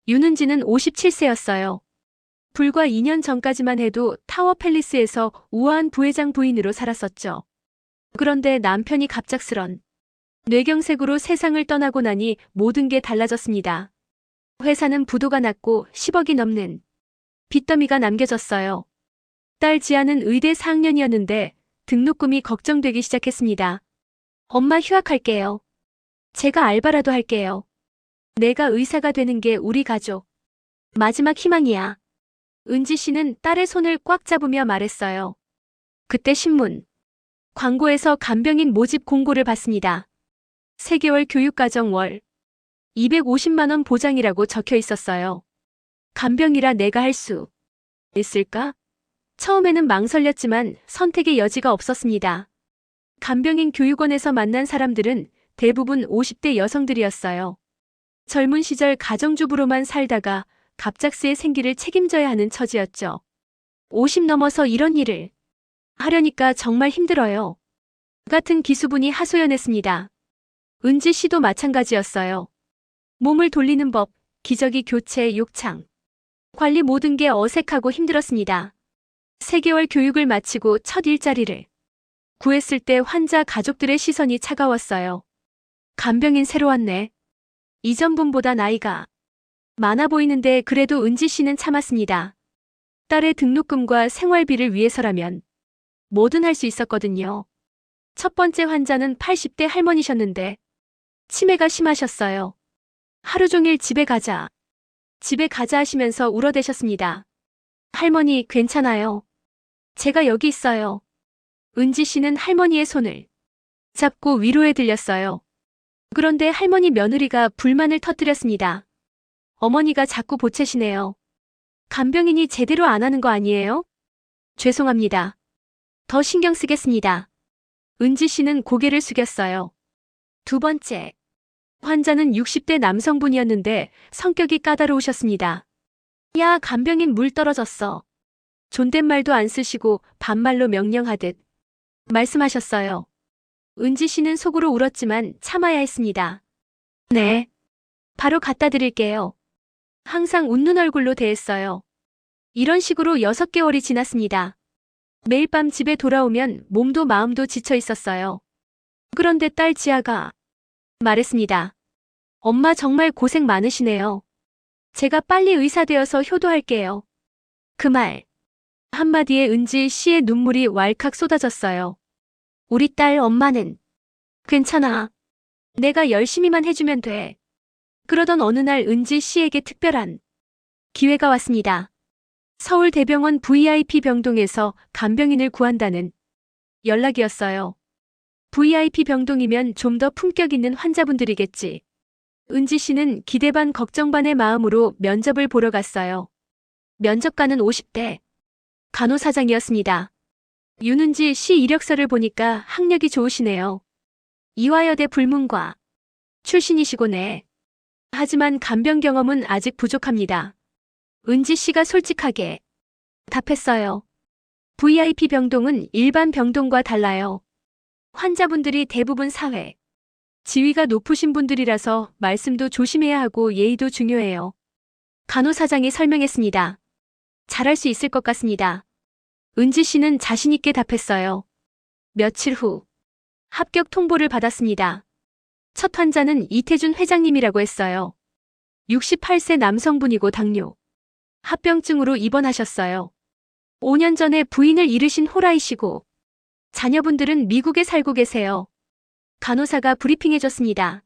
윤은지는 57세였어요. 불과 2년 전까지만 해도 타워팰리스에서 우아한 부회장 부인으로 살았었죠. 그런데 남편이 갑작스런 뇌경색으로 세상을 떠나고 나니 모든 게 달라졌습니다. 회사는 부도가 났고 10억이 넘는 빚더미가 남겨졌어요. 딸 지아는 의대 4학년이었는데 등록금이 걱정되기 시작했습니다. 엄마 휴학할게요. 제가 알바라도 할게요. 내가 의사가 되는 게 우리 가족 마지막 희망이야. 은지 씨는 딸의 손을 꽉 잡으며 말했어요. 그때 신문, 광고에서 간병인 모집 공고를 봤습니다. 3개월 교육과정 월 250만 원 보장이라고 적혀 있었어요. 간병이라 내가 할 수 있을까? 처음에는 망설였지만 선택의 여지가 없었습니다. 간병인 교육원에서 만난 사람들은 대부분 50대 여성들이었어요. 젊은 시절 가정주부로만 살다가 갑작스의 생기를 책임져야 하는 처지였죠. 50 넘어서 이런 일을 하려니까 정말 힘들어요. 같은 기수분이 하소연했습니다. 은지 씨도 마찬가지였어요. 몸을 돌리는 법, 기저귀 교체, 욕창, 관리 모든 게 어색하고 힘들었습니다. 3개월 교육을 마치고 첫 일자리를 구했을 때 환자 가족들의 시선이 차가웠어요. 간병인 새로 왔네. 이전 분보다 나이가 많아 보이는데 그래도 은지 씨는 참았습니다. 딸의 등록금과 생활비를 위해서라면 뭐든 할 수 있었거든요. 첫 번째 환자는 80대 할머니셨는데 치매가 심하셨어요. 하루 종일 집에 가자 하시면서 울어대셨습니다. 할머니 괜찮아요. 제가 여기 있어요. 은지 씨는 할머니의 손을 잡고 위로해 들렸어요. 그런데 할머니 며느리가 불만을 터뜨렸습니다. 어머니가 자꾸 보채시네요. 간병인이 제대로 안 하는 거 아니에요? 죄송합니다. 더 신경 쓰겠습니다. 은지 씨는 고개를 숙였어요. 두 번째. 환자는 60대 남성분이었는데 성격이 까다로우셨습니다. 야, 간병인 물 떨어졌어. 존댓말도 안 쓰시고 반말로 명령하듯 말씀하셨어요. 은지 씨는 속으로 울었지만 참아야 했습니다. 네. 바로 갖다 드릴게요. 항상 웃는 얼굴로 대했어요. 이런 식으로 6개월이 지났습니다. 매일 밤 집에 돌아오면 몸도 마음도 지쳐 있었어요. 그런데 딸 지아가 말했습니다. 엄마 정말 고생 많으시네요. 제가 빨리 의사 되어서 효도할게요. 그 말 한마디에 은지 씨의 눈물이 왈칵 쏟아졌어요. 우리 딸 엄마는 괜찮아. 내가 열심히만 해주면 돼. 그러던 어느 날 은지 씨에게 특별한 기회가 왔습니다. 서울대병원 VIP 병동에서 간병인을 구한다는 연락이었어요. VIP 병동이면 좀 더 품격 있는 환자분들이겠지. 은지 씨는 기대 반 걱정 반의 마음으로 면접을 보러 갔어요. 면접관은 50대 간호사장이었습니다. 윤은지 씨 이력서를 보니까 학력이 좋으시네요. 이화여대 불문과 출신이시고네. 하지만 간병 경험은 아직 부족합니다. 은지 씨가 솔직하게 답했어요. VIP 병동은 일반 병동과 달라요. 환자분들이 대부분 사회 지위가 높으신 분들이라서 말씀도 조심해야 하고 예의도 중요해요. 간호사장이 설명했습니다. 잘할 수 있을 것 같습니다. 은지 씨는 자신 있게 답했어요. 며칠 후 합격 통보를 받았습니다. 첫 환자는 이태준 회장님이라고 했어요. 68세 남성분이고 당뇨, 합병증으로 입원하셨어요. 5년 전에 부인을 잃으신 호라이시고 자녀분들은 미국에 살고 계세요. 간호사가 브리핑해줬습니다.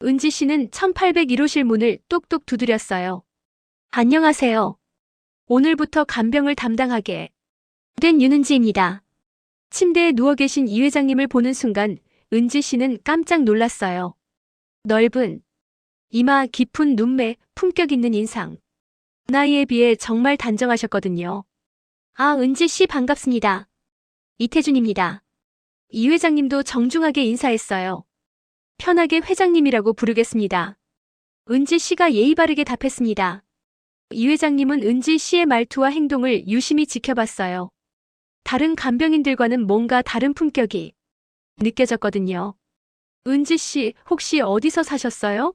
은지 씨는 1801호실 문을 똑똑 두드렸어요. 안녕하세요. 오늘부터 간병을 담당하게 된 윤은지입니다. 침대에 누워 계신 이 회장님을 보는 순간 은지 씨는 깜짝 놀랐어요. 넓은 이마, 깊은 눈매, 품격 있는 인상. 나이에 비해 정말 단정하셨거든요. 아, 은지 씨 반갑습니다. 이태준입니다. 이 회장님도 정중하게 인사했어요. 편하게 회장님이라고 부르겠습니다. 은지 씨가 예의 바르게 답했습니다. 이 회장님은 은지 씨의 말투와 행동을 유심히 지켜봤어요. 다른 간병인들과는 뭔가 다른 품격이 느껴졌거든요. 은지 씨, 혹시 어디서 사셨어요?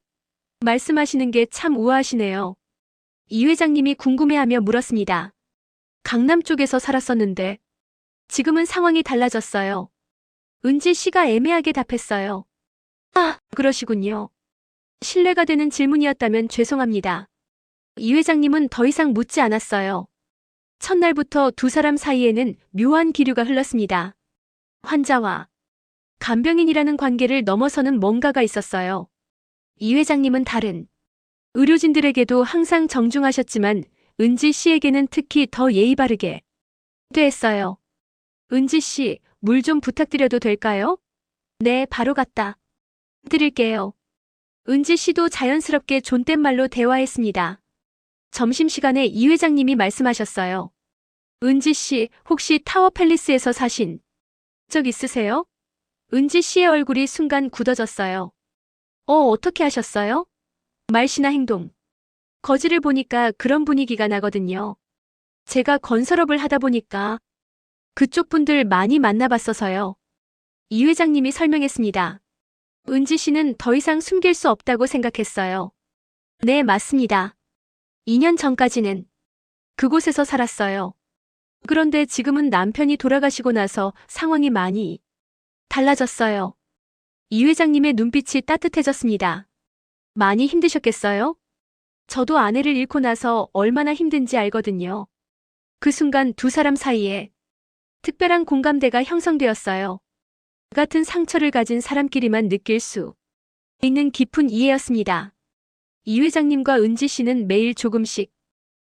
말씀하시는 게 참 우아하시네요. 이 회장님이 궁금해하며 물었습니다. 강남 쪽에서 살았었는데 지금은 상황이 달라졌어요. 은지 씨가 애매하게 답했어요. 아, 그러시군요. 신뢰가 되는 질문이었다면 죄송합니다. 이 회장님은 더 이상 묻지 않았어요. 첫날부터 두 사람 사이에는 묘한 기류가 흘렀습니다. 환자와 간병인이라는 관계를 넘어서는 뭔가가 있었어요. 이 회장님은 다른 의료진들에게도 항상 정중하셨지만 은지 씨에게는 특히 더 예의 바르게 대했어요. 은지 씨, 물 좀 부탁드려도 될까요? 네, 바로 갖다 드릴게요. 은지 씨도 자연스럽게 존댓말로 대화했습니다. 점심시간에 이 회장님이 말씀하셨어요. 은지 씨, 혹시 타워 팰리스에서 사신 적 있으세요? 은지 씨의 얼굴이 순간 굳어졌어요. 어떻게 하셨어요? 말씨나 행동, 거지를 보니까 그런 분위기가 나거든요. 제가 건설업을 하다 보니까 그쪽 분들 많이 만나봤어서요. 이 회장님이 설명했습니다. 은지 씨는 더 이상 숨길 수 없다고 생각했어요. 네, 맞습니다. 2년 전까지는 그곳에서 살았어요. 그런데 지금은 남편이 돌아가시고 나서 상황이 많이 달라졌어요. 이 회장님의 눈빛이 따뜻해졌습니다. 많이 힘드셨겠어요? 저도 아내를 잃고 나서 얼마나 힘든지 알거든요. 그 순간 두 사람 사이에 특별한 공감대가 형성되었어요. 같은 상처를 가진 사람끼리만 느낄 수 있는 깊은 이해였습니다. 이 회장님과 은지 씨는 매일 조금씩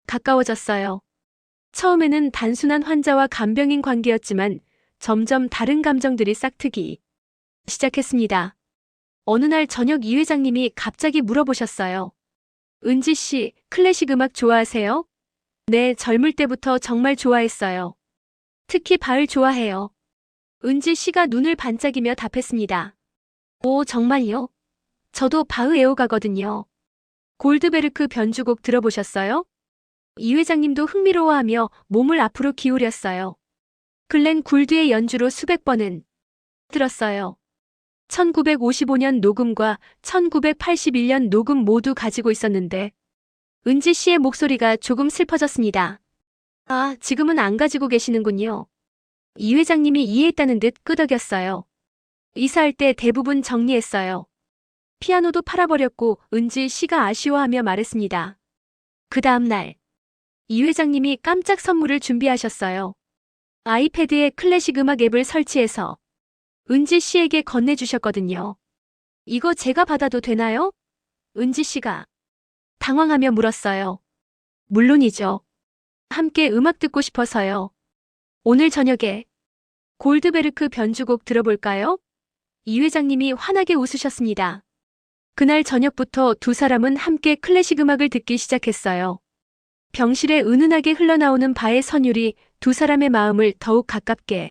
가까워졌어요. 처음에는 단순한 환자와 간병인 관계였지만 점점 다른 감정들이 싹트기 시작했습니다. 어느 날 저녁 이 회장님이 갑자기 물어보셨어요. 은지 씨, 클래식 음악 좋아하세요? 네, 젊을 때부터 정말 좋아했어요. 특히 바을 좋아해요. 은지 씨가 눈을 반짝이며 답했습니다. 오, 정말요? 저도 바흐 애호가거든요. 골드베르크 변주곡 들어보셨어요? 이 회장님도 흥미로워하며 몸을 앞으로 기울였어요. 글렌 굴드의 연주로 수백 번은 들었어요. 1955년 녹음과 1981년 녹음 모두 가지고 있었는데 은지 씨의 목소리가 조금 슬퍼졌습니다. 아, 지금은 안 가지고 계시는군요. 이 회장님이 이해했다는 듯 끄덕였어요. 이사할 때 대부분 정리했어요. 피아노도 팔아버렸고 은지 씨가 아쉬워하며 말했습니다. 그 다음 날, 이 회장님이 깜짝 선물을 준비하셨어요. 아이패드에 클래식 음악 앱을 설치해서 은지 씨에게 건네주셨거든요. 이거 제가 받아도 되나요? 은지 씨가 당황하며 물었어요. 물론이죠. 함께 음악 듣고 싶어서요. 오늘 저녁에 골드베르크 변주곡 들어볼까요? 이 회장님이 환하게 웃으셨습니다. 그날 저녁부터 두 사람은 함께 클래식 음악을 듣기 시작했어요. 병실에 은은하게 흘러나오는 바의 선율이 두 사람의 마음을 더욱 가깝게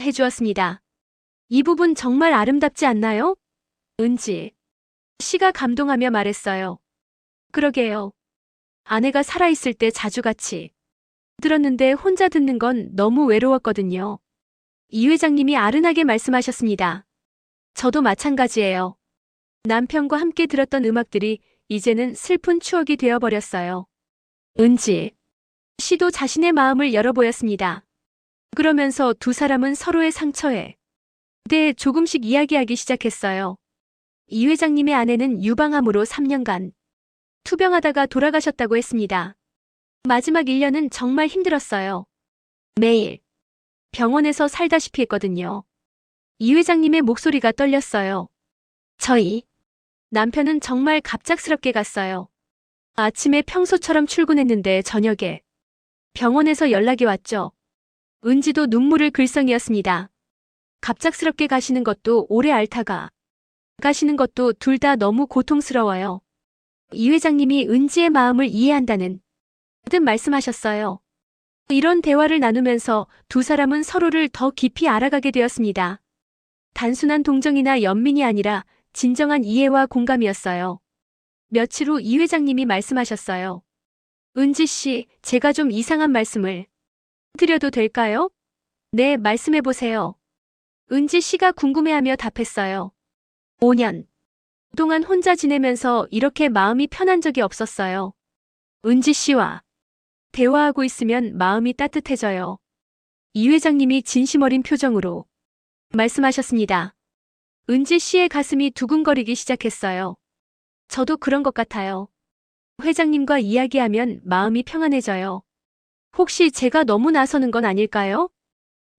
해주었습니다. 이 부분 정말 아름답지 않나요? 은지 씨가 감동하며 말했어요. 그러게요. 아내가 살아있을 때 자주 같이 들었는데 혼자 듣는 건 너무 외로웠거든요. 이 회장님이 아른하게 말씀하셨습니다. 저도 마찬가지예요. 남편과 함께 들었던 음악들이 이제는 슬픈 추억이 되어버렸어요. 은지 씨도 자신의 마음을 열어보였습니다. 그러면서 두 사람은 서로의 상처에 대해 조금씩 이야기하기 시작했어요. 이 회장님의 아내는 유방암으로 3년간 투병하다가 돌아가셨다고 했습니다. 마지막 1년은 정말 힘들었어요. 매일 병원에서 살다시피 했거든요. 이 회장님의 목소리가 떨렸어요. 저희 남편은 정말 갑작스럽게 갔어요. 아침에 평소처럼 출근했는데 저녁에 병원에서 연락이 왔죠. 은지도 눈물을 글썽이었습니다. 갑작스럽게 가시는 것도 오래 앓다가 가시는 것도 둘 다 너무 고통스러워요. 이 회장님이 은지의 마음을 이해한다는 듯 말씀하셨어요. 이런 대화를 나누면서 두 사람은 서로를 더 깊이 알아가게 되었습니다. 단순한 동정이나 연민이 아니라 진정한 이해와 공감이었어요. 며칠 후 이 회장님이 말씀하셨어요. 은지 씨, 제가 좀 이상한 말씀을 드려도 될까요? 네, 말씀해보세요. 은지 씨가 궁금해하며 답했어요. 5년 동안 혼자 지내면서 이렇게 마음이 편한 적이 없었어요. 은지 씨와 대화하고 있으면 마음이 따뜻해져요. 이 회장님이 진심 어린 표정으로 말씀하셨습니다. 은지 씨의 가슴이 두근거리기 시작했어요. 저도 그런 것 같아요. 회장님과 이야기하면 마음이 평안해져요. 혹시 제가 너무 나서는 건 아닐까요?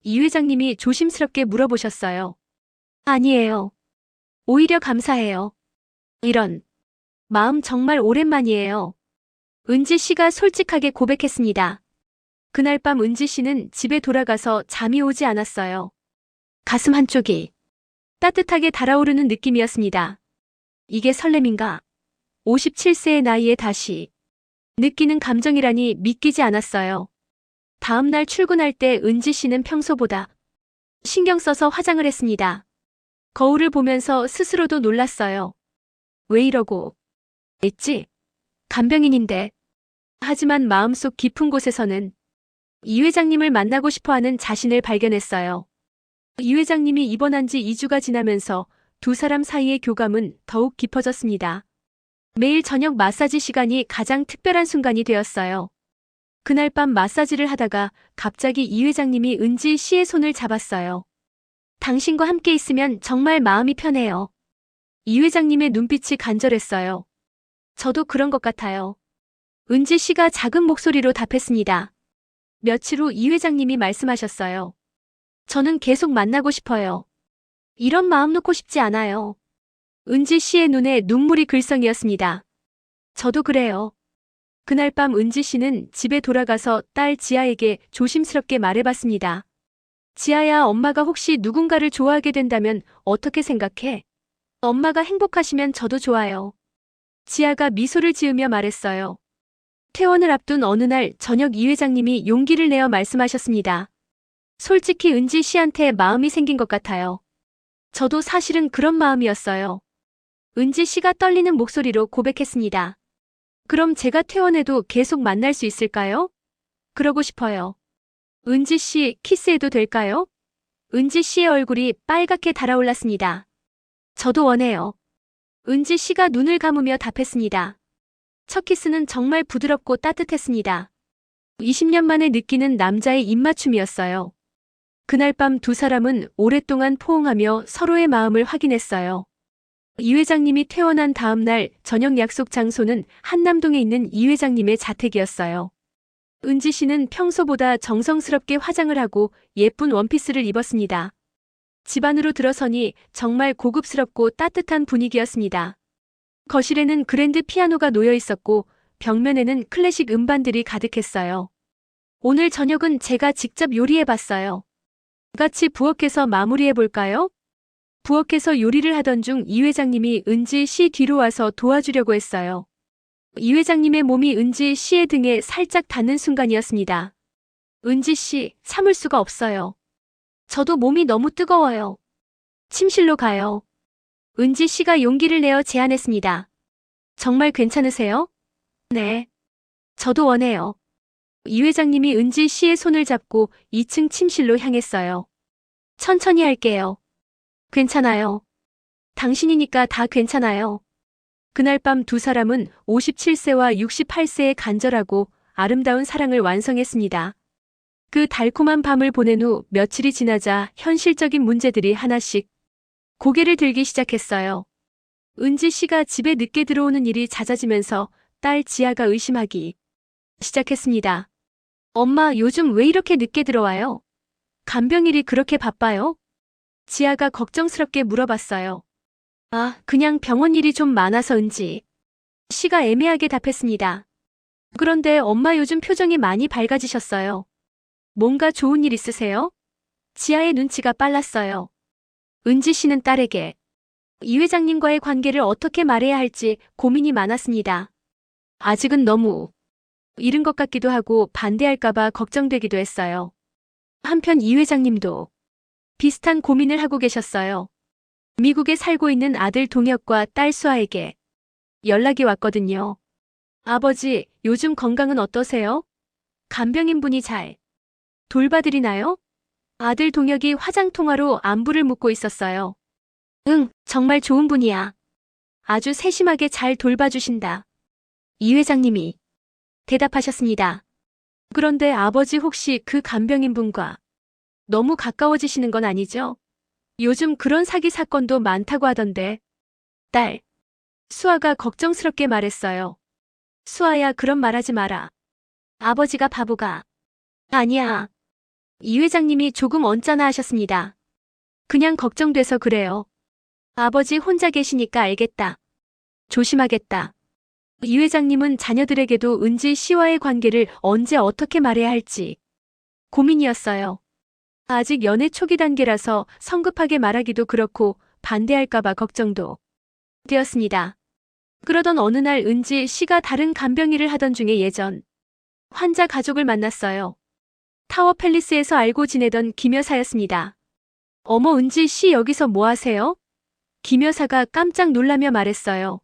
이 회장님이 조심스럽게 물어보셨어요. 아니에요. 오히려 감사해요. 이런 마음 정말 오랜만이에요. 은지 씨가 솔직하게 고백했습니다. 그날 밤 은지 씨는 집에 돌아가서 잠이 오지 않았어요. 가슴 한쪽이 따뜻하게 달아오르는 느낌이었습니다. 이게 설렘인가? 57세의 나이에 다시 느끼는 감정이라니 믿기지 않았어요. 다음 날 출근할 때 은지 씨는 평소보다 신경 써서 화장을 했습니다. 거울을 보면서 스스로도 놀랐어요. 왜 이러고 했지? 간병인인데. 하지만 마음속 깊은 곳에서는 이 회장님을 만나고 싶어하는 자신을 발견했어요. 이 회장님이 입원한 지 2주가 지나면서 두 사람 사이의 교감은 더욱 깊어졌습니다. 매일 저녁 마사지 시간이 가장 특별한 순간이 되었어요. 그날 밤 마사지를 하다가 갑자기 이 회장님이 은지 씨의 손을 잡았어요. 당신과 함께 있으면 정말 마음이 편해요. 이 회장님의 눈빛이 간절했어요. 저도 그런 것 같아요. 은지 씨가 작은 목소리로 답했습니다. 며칠 후 이 회장님이 말씀하셨어요. 저는 계속 만나고 싶어요. 이런 마음 놓고 싶지 않아요. 은지 씨의 눈에 눈물이 글썽이었습니다. 저도 그래요. 그날 밤 은지 씨는 집에 돌아가서 딸 지아에게 조심스럽게 말해봤습니다. 지아야, 엄마가 혹시 누군가를 좋아하게 된다면 어떻게 생각해? 엄마가 행복하시면 저도 좋아요. 지아가 미소를 지으며 말했어요. 퇴원을 앞둔 어느 날 저녁 이 회장님이 용기를 내어 말씀하셨습니다. 솔직히 은지 씨한테 마음이 생긴 것 같아요. 저도 사실은 그런 마음이었어요. 은지 씨가 떨리는 목소리로 고백했습니다. 그럼 제가 퇴원해도 계속 만날 수 있을까요? 그러고 싶어요. 은지 씨, 키스해도 될까요? 은지 씨의 얼굴이 빨갛게 달아올랐습니다. 저도 원해요. 은지 씨가 눈을 감으며 답했습니다. 첫 키스는 정말 부드럽고 따뜻했습니다. 20년 만에 느끼는 남자의 입맞춤이었어요. 그날 밤 두 사람은 오랫동안 포옹하며 서로의 마음을 확인했어요. 이 회장님이 퇴원한 다음 날 저녁 약속 장소는 한남동에 있는 이 회장님의 자택이었어요. 은지 씨는 평소보다 정성스럽게 화장을 하고 예쁜 원피스를 입었습니다. 집 안으로 들어서니 정말 고급스럽고 따뜻한 분위기였습니다. 거실에는 그랜드 피아노가 놓여 있었고 벽면에는 클래식 음반들이 가득했어요. 오늘 저녁은 제가 직접 요리해봤어요. 같이 부엌에서 마무리해볼까요? 부엌에서 요리를 하던 중 이 회장님이 은지 씨 뒤로 와서 도와주려고 했어요. 이 회장님의 몸이 은지 씨의 등에 살짝 닿는 순간이었습니다. 은지 씨, 참을 수가 없어요. 저도 몸이 너무 뜨거워요. 침실로 가요. 은지 씨가 용기를 내어 제안했습니다. 정말 괜찮으세요? 네. 저도 원해요. 이 회장님이 은지 씨의 손을 잡고 2층 침실로 향했어요. 천천히 할게요. 괜찮아요. 당신이니까 다 괜찮아요. 그날 밤 두 사람은 57세와 68세의 간절하고 아름다운 사랑을 완성했습니다. 그 달콤한 밤을 보낸 후 며칠이 지나자 현실적인 문제들이 하나씩 고개를 들기 시작했어요. 은지 씨가 집에 늦게 들어오는 일이 잦아지면서 딸 지아가 의심하기 시작했습니다. 엄마, 요즘 왜 이렇게 늦게 들어와요? 간병일이 그렇게 바빠요? 지아가 걱정스럽게 물어봤어요. 아, 그냥 병원 일이 좀 많아서 은지 씨가 애매하게 답했습니다. 그런데 엄마 요즘 표정이 많이 밝아지셨어요. 뭔가 좋은 일 있으세요? 지아의 눈치가 빨랐어요. 은지 씨는 딸에게 이 회장님과의 관계를 어떻게 말해야 할지 고민이 많았습니다. 아직은 너무 이른 것 같기도 하고 반대할까봐 걱정되기도 했어요. 한편 이 회장님도 비슷한 고민을 하고 계셨어요. 미국에 살고 있는 아들 동혁과 딸 수아에게 연락이 왔거든요. 아버지, 요즘 건강은 어떠세요? 간병인분이 잘 돌봐드리나요? 아들 동혁이 화장통화로 안부를 묻고 있었어요. 응, 정말 좋은 분이야. 아주 세심하게 잘 돌봐주신다. 이 회장님이 대답하셨습니다. 그런데 아버지 혹시 그 간병인 분과 너무 가까워지시는 건 아니죠? 요즘 그런 사기 사건도 많다고 하던데. 딸, 수아가 걱정스럽게 말했어요. 수아야, 그런 말하지 마라. 아버지가 바보가. 아니야. 이 회장님이 조금 언짢아 하셨습니다. 그냥 걱정돼서 그래요. 아버지 혼자 계시니까 알겠다. 조심하겠다. 이 회장님은 자녀들에게도 은지 씨와의 관계를 언제 어떻게 말해야 할지 고민이었어요. 아직 연애 초기 단계라서 성급하게 말하기도 그렇고 반대할까봐 걱정도 되었습니다. 그러던 어느 날 은지 씨가 다른 간병일을 하던 중에 예전 환자 가족을 만났어요. 타워 팰리스에서 알고 지내던 김 여사였습니다. 어머, 은지 씨 여기서 뭐 하세요? 김 여사가 깜짝 놀라며 말했어요.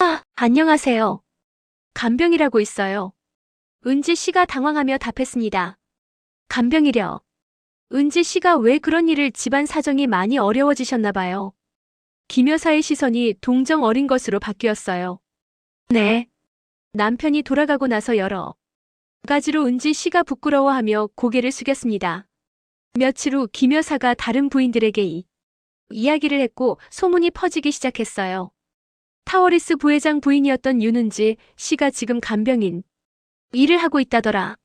아, 안녕하세요. 간병이라고 있어요. 은지 씨가 당황하며 답했습니다. 간병이려. 은지 씨가 왜 그런 일을 집안 사정이 많이 어려워지셨나 봐요. 김 여사의 시선이 동정 어린 것으로 바뀌었어요. 네. 남편이 돌아가고 나서 여러 가지로 은지 씨가 부끄러워하며 고개를 숙였습니다. 며칠 후 김 여사가 다른 부인들에게 이 이야기를 했고 소문이 퍼지기 시작했어요. 타워리스 부회장 부인이었던 윤은지 씨가 지금 간병인 일을 하고 있다더라.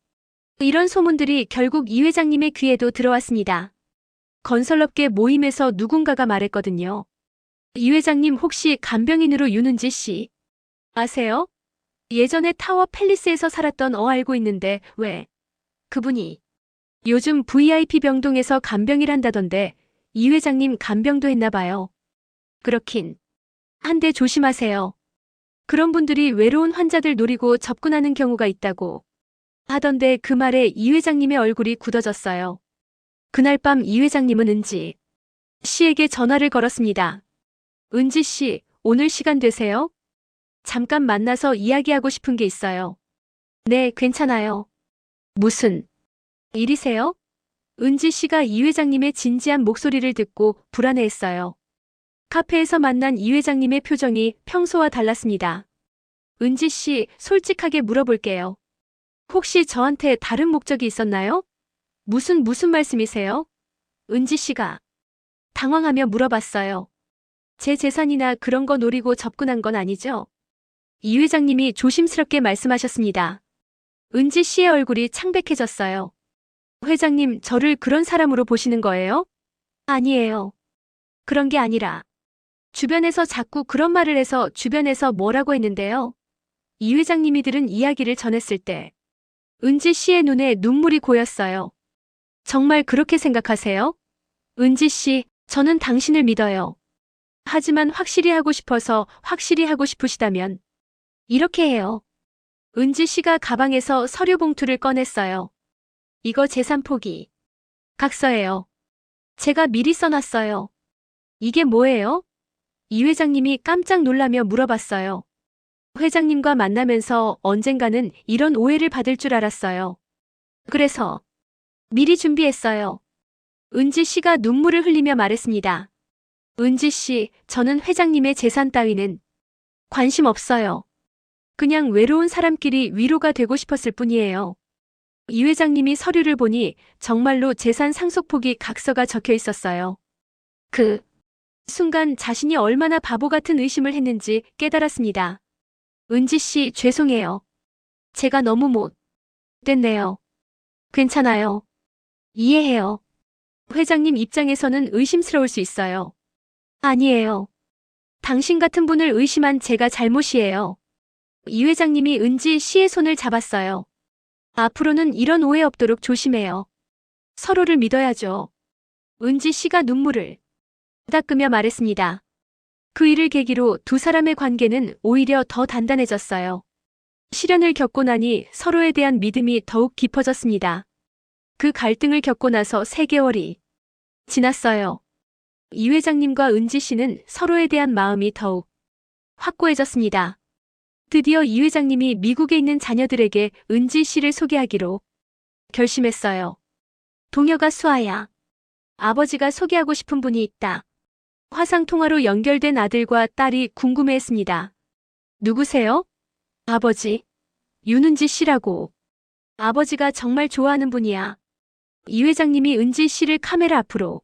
이런 소문들이 결국 이 회장님의 귀에도 들어왔습니다. 건설업계 모임에서 누군가가 말했거든요. 이 회장님 혹시 간병인으로 윤은지 씨 아세요? 예전에 타워 팰리스에서 살았던 알고 있는데 왜 그분이 요즘 VIP 병동에서 간병일 한다던데 이 회장님 간병도 했나 봐요. 그렇긴 한데 조심하세요. 그런 분들이 외로운 환자들 노리고 접근하는 경우가 있다고 하던데 그 말에 이 회장님의 얼굴이 굳어졌어요. 그날 밤 이 회장님은 은지 씨에게 전화를 걸었습니다. 은지 씨, 오늘 시간 되세요? 잠깐 만나서 이야기하고 싶은 게 있어요. 네, 괜찮아요. 무슨 일이세요? 은지 씨가 이 회장님의 진지한 목소리를 듣고 불안해했어요. 카페에서 만난 이 회장님의 표정이 평소와 달랐습니다. 은지 씨, 솔직하게 물어볼게요. 혹시 저한테 다른 목적이 있었나요? 무슨 말씀이세요? 은지 씨가 당황하며 물어봤어요. 제 재산이나 그런 거 노리고 접근한 건 아니죠? 이 회장님이 조심스럽게 말씀하셨습니다. 은지 씨의 얼굴이 창백해졌어요. 회장님, 저를 그런 사람으로 보시는 거예요? 아니에요. 그런 게 아니라 주변에서 자꾸 그런 말을 해서 주변에서 뭐라고 했는데요. 이 회장님이 들은 이야기를 전했을 때 은지 씨의 눈에 눈물이 고였어요. 정말 그렇게 생각하세요? 은지 씨, 저는 당신을 믿어요. 하지만 확실히 하고 싶어서 확실히 하고 싶으시다면 이렇게 해요. 은지 씨가 가방에서 서류 봉투를 꺼냈어요. 이거 재산 포기 각서예요. 제가 미리 써놨어요. 이게 뭐예요? 이 회장님이 깜짝 놀라며 물어봤어요. 회장님과 만나면서 언젠가는 이런 오해를 받을 줄 알았어요. 그래서 미리 준비했어요. 은지 씨가 눈물을 흘리며 말했습니다. 은지 씨, 저는 회장님의 재산 따위는 관심 없어요. 그냥 외로운 사람끼리 위로가 되고 싶었을 뿐이에요. 이 회장님이 서류를 보니 정말로 재산 상속 포기 각서가 적혀 있었어요. 그 순간 자신이 얼마나 바보 같은 의심을 했는지 깨달았습니다. 은지 씨, 죄송해요. 제가 너무 못됐네요. 괜찮아요. 이해해요. 회장님 입장에서는 의심스러울 수 있어요. 아니에요. 당신 같은 분을 의심한 제가 잘못이에요. 이 회장님이 은지 씨의 손을 잡았어요. 앞으로는 이런 오해 없도록 조심해요. 서로를 믿어야죠. 은지 씨가 눈물을 닦으며 말했습니다. 그 일을 계기로 두 사람의 관계는 오히려 더 단단해졌어요. 시련을 겪고 나니 서로에 대한 믿음이 더욱 깊어졌습니다. 그 갈등을 겪고 나서 3개월이 지났어요. 이 회장님과 은지 씨는 서로에 대한 마음이 더욱 확고해졌습니다. 드디어 이 회장님이 미국에 있는 자녀들에게 은지 씨를 소개하기로 결심했어요. 동혁아, 수아야. 아버지가 소개하고 싶은 분이 있다. 화상통화로 연결된 아들과 딸이 궁금해했습니다. 누구세요? 아버지. 윤은지 씨라고. 아버지가 정말 좋아하는 분이야. 이 회장님이 은지 씨를 카메라 앞으로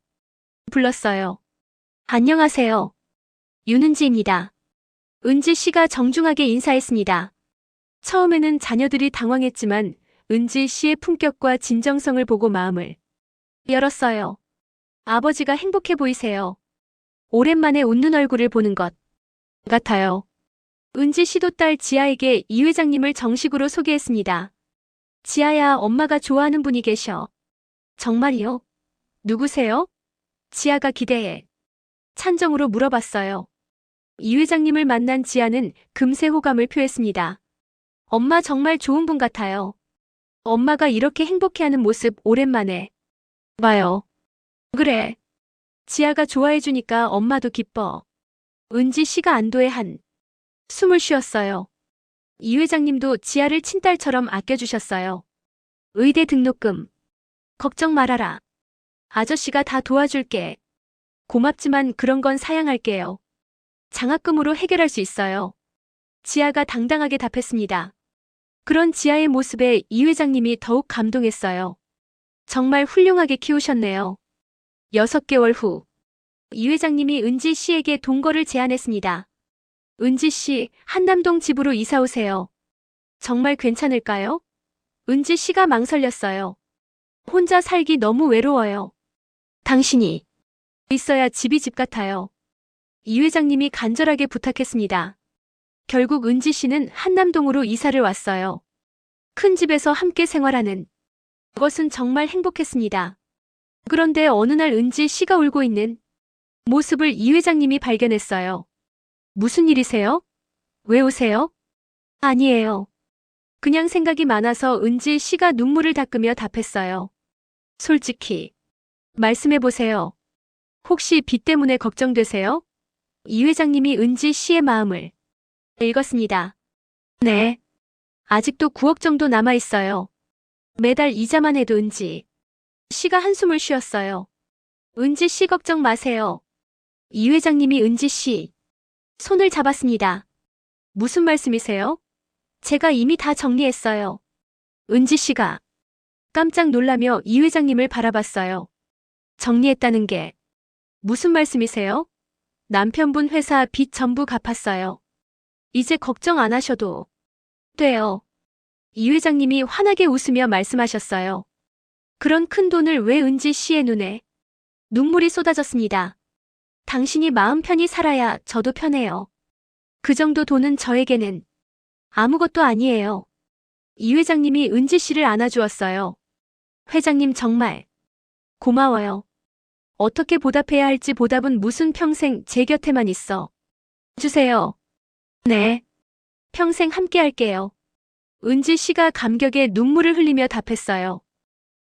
불렀어요. 안녕하세요. 윤은지입니다. 은지 씨가 정중하게 인사했습니다. 처음에는 자녀들이 당황했지만 은지 씨의 품격과 진정성을 보고 마음을 열었어요. 아버지가 행복해 보이세요. 오랜만에 웃는 얼굴을 보는 것 같아요. 은지 씨도 딸 지아에게 이 회장님을 정식으로 소개했습니다. 지아야, 엄마가 좋아하는 분이 계셔. 정말이요? 누구세요? 지아가 기대해 찬정으로 물어봤어요. 이 회장님을 만난 지아는 금세 호감을 표했습니다. 엄마 정말 좋은 분 같아요. 엄마가 이렇게 행복해하는 모습 오랜만에 봐요. 그래. 지아가 좋아해주니까 엄마도 기뻐. 은지 씨가 안도의 한 숨을 쉬었어요. 이 회장님도 지아를 친딸처럼 아껴주셨어요. 의대 등록금. 걱정 말아라. 아저씨가 다 도와줄게. 고맙지만 그런 건 사양할게요. 장학금으로 해결할 수 있어요. 지아가 당당하게 답했습니다. 그런 지아의 모습에 이 회장님이 더욱 감동했어요. 정말 훌륭하게 키우셨네요. 6개월 후, 이 회장님이 은지 씨에게 동거를 제안했습니다. 은지 씨, 한남동 집으로 이사 오세요. 정말 괜찮을까요? 은지 씨가 망설였어요. 혼자 살기 너무 외로워요. 당신이 있어야 집이 집 같아요. 이 회장님이 간절하게 부탁했습니다. 결국 은지 씨는 한남동으로 이사를 왔어요. 큰 집에서 함께 생활하는 그것은 정말 행복했습니다. 그런데 어느 날 은지 씨가 울고 있는 모습을 이 회장님이 발견했어요. 무슨 일이세요? 왜 우세요? 아니에요. 그냥 생각이 많아서 은지 씨가 눈물을 닦으며 답했어요. 솔직히 말씀해보세요. 혹시 빚 때문에 걱정되세요? 이 회장님이 은지 씨의 마음을 읽었습니다. 네. 아직도 9억 정도 남아있어요. 매달 이자만 해도 은지 씨가 한숨을 쉬었어요. 은지 씨 걱정 마세요. 이 회장님이 은지 씨 손을 잡았습니다. 무슨 말씀이세요? 제가 이미 다 정리했어요. 은지 씨가 깜짝 놀라며 이 회장님을 바라봤어요. 정리했다는 게 무슨 말씀이세요? 남편분 회사 빚 전부 갚았어요. 이제 걱정 안 하셔도 돼요. 이 회장님이 환하게 웃으며 말씀하셨어요. 그런 큰 돈을 왜 은지 씨의 눈에 눈물이 쏟아졌습니다. 당신이 마음 편히 살아야 저도 편해요. 그 정도 돈은 저에게는 아무것도 아니에요. 이 회장님이 은지 씨를 안아주었어요. 회장님 정말 고마워요. 어떻게 보답해야 할지 보답은 무슨 평생 제 곁에만 있어 주세요. 네. 평생 함께 할게요. 은지 씨가 감격에 눈물을 흘리며 답했어요.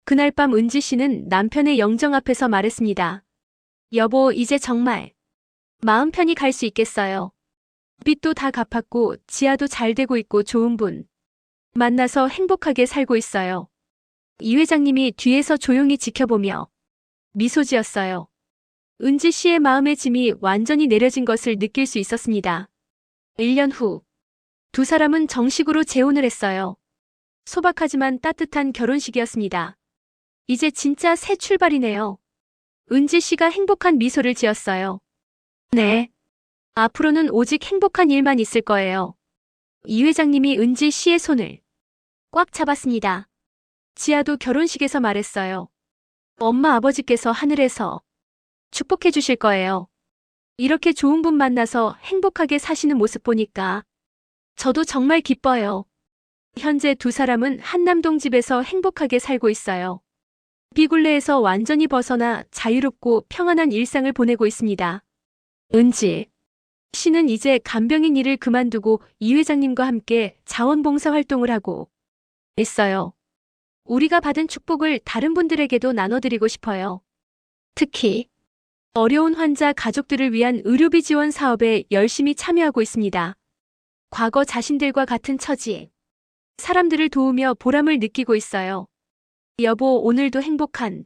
그날 밤 은지 씨는 남편의 영정 앞에서 말했습니다. 여보, 이제 정말 마음 편히 갈 수 있겠어요. 빚도 다 갚았고 지아도 잘 되고 있고 좋은 분 만나서 행복하게 살고 있어요. 이 회장님이 뒤에서 조용히 지켜보며 미소 지었어요. 은지 씨의 마음의 짐이 완전히 내려진 것을 느낄 수 있었습니다. 1년 후, 두 사람은 정식으로 재혼을 했어요. 소박하지만 따뜻한 결혼식이었습니다. 이제 진짜 새 출발이네요. 은지 씨가 행복한 미소를 지었어요. 네. 앞으로는 오직 행복한 일만 있을 거예요. 이 회장님이 은지 씨의 손을 꽉 잡았습니다. 지아도 결혼식에서 말했어요. 엄마 아버지께서 하늘에서 축복해 주실 거예요. 이렇게 좋은 분 만나서 행복하게 사시는 모습 보니까 저도 정말 기뻐요. 현재 두 사람은 한남동 집에서 행복하게 살고 있어요. 비굴레에서 완전히 벗어나 자유롭고 평안한 일상을 보내고 있습니다. 은지 씨는 이제 간병인 일을 그만두고 이 회장님과 함께 자원봉사 활동을 하고 있어요. 우리가 받은 축복을 다른 분들에게도 나눠드리고 싶어요. 특히 어려운 환자 가족들을 위한 의료비 지원 사업에 열심히 참여하고 있습니다. 과거 자신들과 같은 처지 사람들을 도우며 보람을 느끼고 있어요. 여보, 오늘도 행복한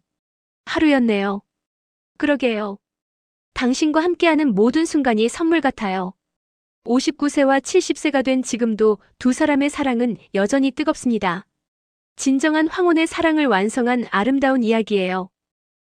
하루였네요. 그러게요. 당신과 함께하는 모든 순간이 선물 같아요. 59세와 70세가 된 지금도 두 사람의 사랑은 여전히 뜨겁습니다. 진정한 황혼의 사랑을 완성한 아름다운 이야기예요.